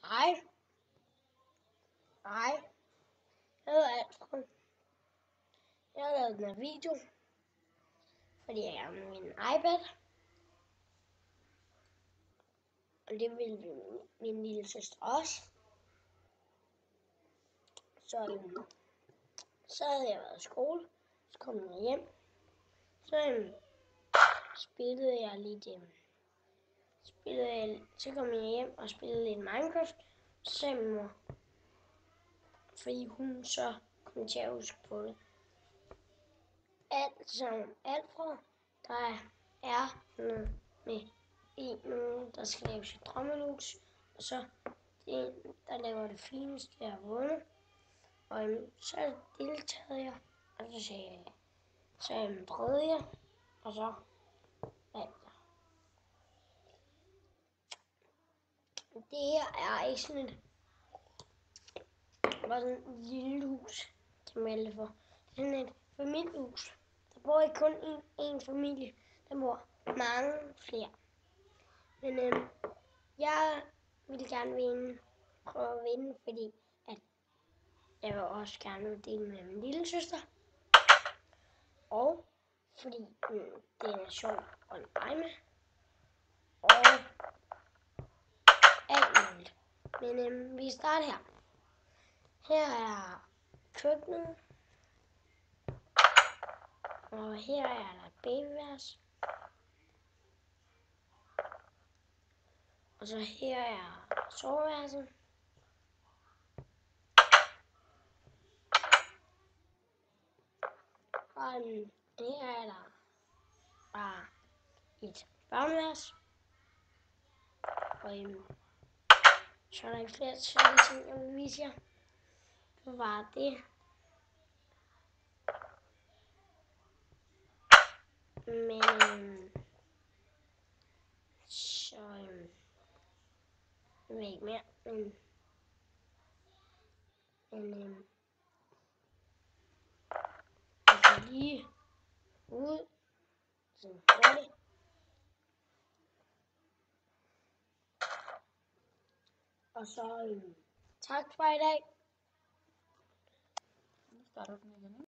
Hej. Jeg hedder Alfred. Jeg har lavet den her video, fordi jeg har min iPad. Og det vil min lille søster også. Så havde jeg været i skole. Så kom jeg hjem. Så spillede jeg lidt så kom jeg hjem og spillede lidt Minecraft. Så sagde min mor, fordi hun så kom til at huske på det. Alfred, der er noget med nogen, der skal lave sit drømmelux. Og så der laver det fineste, jeg har vundet. Og så deltagede jeg, og så sagde jeg, så prøvede jeg, og så vandt jeg. Det her er ikke sådan et lille hus, kan man kalde det for. Det er sådan et familiehus. Der bor ikke kun én familie, der bor mange flere. Men jeg vil gerne prøve at vinde, fordi at jeg vil også gerne dele med min lille søster. Og fordi det er sjovt at lege med. Og alt muligt. Men vi starter her. Her er køkkenet. Og her er der babyværelse. Og så her er soveværelset. Og her er der bare et børneværelse. Og så er der ikke flere ting, jeg vil vise jer. Så var det. Men jeg ved ikke mere. Men jeg kan lige ud sådan hurtigt. Og så tak for i dag. Nu starter den igen.